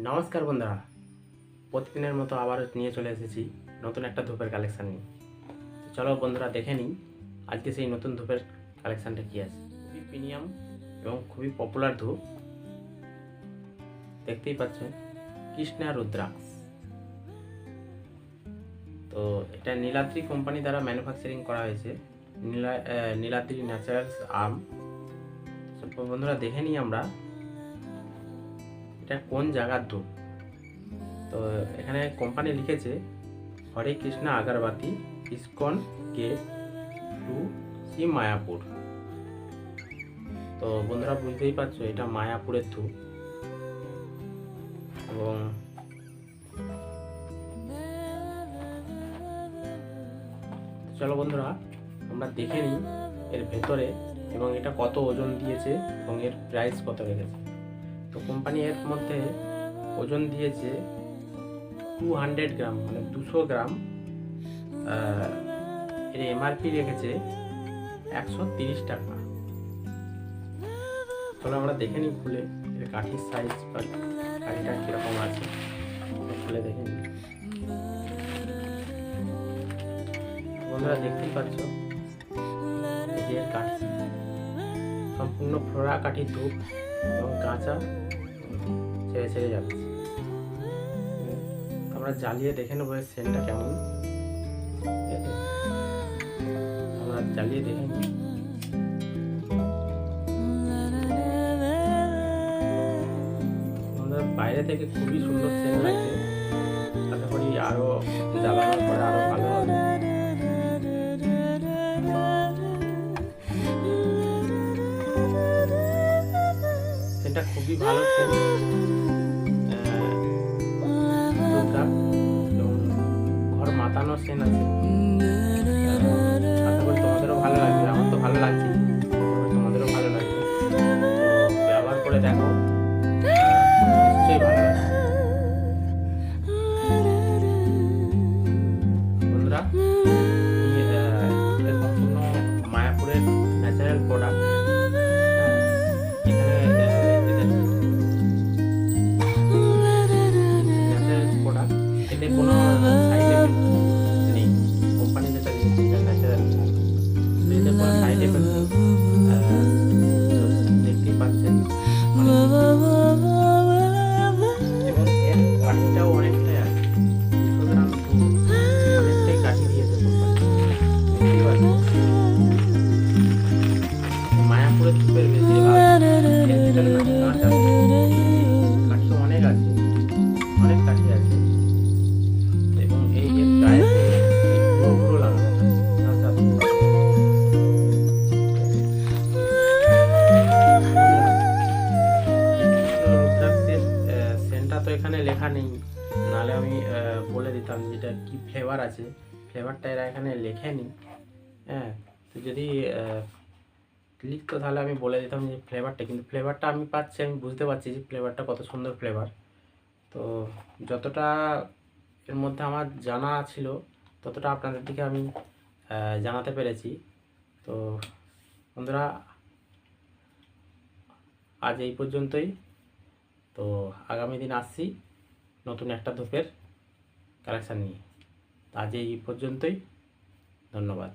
নমস্কার বন্ধুরা, প্রতিদিনের মতো আবার নিয়ে চলে এসেছি নতুন একটা ধূপের কালেকশান নিয়ে। চলো বন্ধুরা দেখে নিই আজকে সেই নতুন ধূপের কালেকশানটা কী আছে। খুবই প্রিমিয়াম এবং খুবই পপুলার ধূপ, দেখতেই পাচ্ছেন কৃষ্ণা রুদ্রাক্ষ। তো এটা নীলাদ্রি কোম্পানি দ্বারা ম্যানুফ্যাকচারিং করা হয়েছে, নীলাদ্রি ন্যাচারালস আর্ম। বন্ধুরা দেখে নিই আমরা এটা কোন জায়গার ধূপ। তো এখানে কোম্পানি লিখেছে হরে কৃষ্ণা আগরবাতি ইসকন গেট 2 সি মায়াপুর। তো বন্ধুরা বুঝতেই পারছো এটা মায়াপুরের ধূপ। এবং চলো বন্ধুরা আমরা দেখে নিই এর ভেতরে এবং এটা কত ওজন দিয়েছে এবং এর প্রাইস কত রেখেছে। তো কোম্পানি এর মধ্যে ওজন দিয়েছে 200 গ্রাম, মানে 200 গ্রাম। এর এমআরপি রেখেছে 130 টাকা। চলো আমরা দেখে নিই খুলে এর কাঠির সাইজ বা কাঠিটা কীরকম আছে, খুলে দেখে নিই। বন্ধুরা দেখতেই পাচ্ছ এই যে এর কাঠি, সম্পূর্ণ ফ্লোরা কাঠির ধূপ এবং কাঁচা ছেড়ে ছেড়ে যাচ্ছে। আমরা জ্বালিয়ে দেখে নেবো এর সেন্টটা কেমন। আমরা জ্বালিয়ে দেখে নিই। বাইরে থেকে খুবই সুন্দর সেন্ট লাগছে, আশা করি আরো জ্বালানোর পরে আরো ভালো হবে। সেন্টটা খুবই ভালো সেন্ট, এবং ঘর মাতানো সেন্ট আছে। আশা করি তোমাদেরও ভালো লাগবে, আমার তো ভালো লাগছে, তোমাদেরও ভালো লাগবে। তো ব্যবহার করে দেখো, নিশ্চয়ই ভালো লাগবে। বন্ধুরা এটা সম্পূর্ণ মায়াপুরের ন্যাচারাল প্রোডাক্ট। এখানে ন্যাচারাল প্রোডাক্ট, এতে কোনো সাইড এফেক্ট নেই। কোম্পানি যেটা দিয়েছে এটা ন্যাচারাল, এতে কোনো সাইড এফেক্ট নেই। দেখতেই পাচ্ছেন এবং এর কাঠিটাও অনেকটাই আছে, 200 গ্রাম অনেকটাই কাঠি দিয়েছে কোম্পানি। দেখতেই পাচ্ছেন মায়াপুরের ধূপের বেশিরভাগ এর ভিতরে না কাঁচ আছে, কাঠি অনেক আছে, অনেক কাঠি আছে। এবং এই যে গায়েতে ঘুরো ঘুরো লাগানো কাঁচা রুদ্রাক্ষের সেন্টটা তো এখানে লেখা নেই, নাহলে আমি বলে দিতাম যেটা কি ফ্লেভার আছে। ফ্লেভারটা এরা এখানে লেখেনি। হ্যাঁ, তো যদি লিখতো তাহলে আমি বলে দিতাম যে ফ্লেভারটা, কিন্তু ফ্লেভারটা আমি পাচ্ছি, আমি বুঝতে পারছি যে ফ্লেভারটা কত সুন্দর ফ্লেভার। তো যতটা এর মধ্যে আমার জানা ছিল ততটা আপনাদের দিকে আমি জানাতে পেরেছি। তো বন্ধুরা আজ এই পর্যন্তই। তো আগামী দিন আসছি নতুন একটা ধূপের কালেকশান নিয়ে। আজ এই পর্যন্তই, ধন্যবাদ।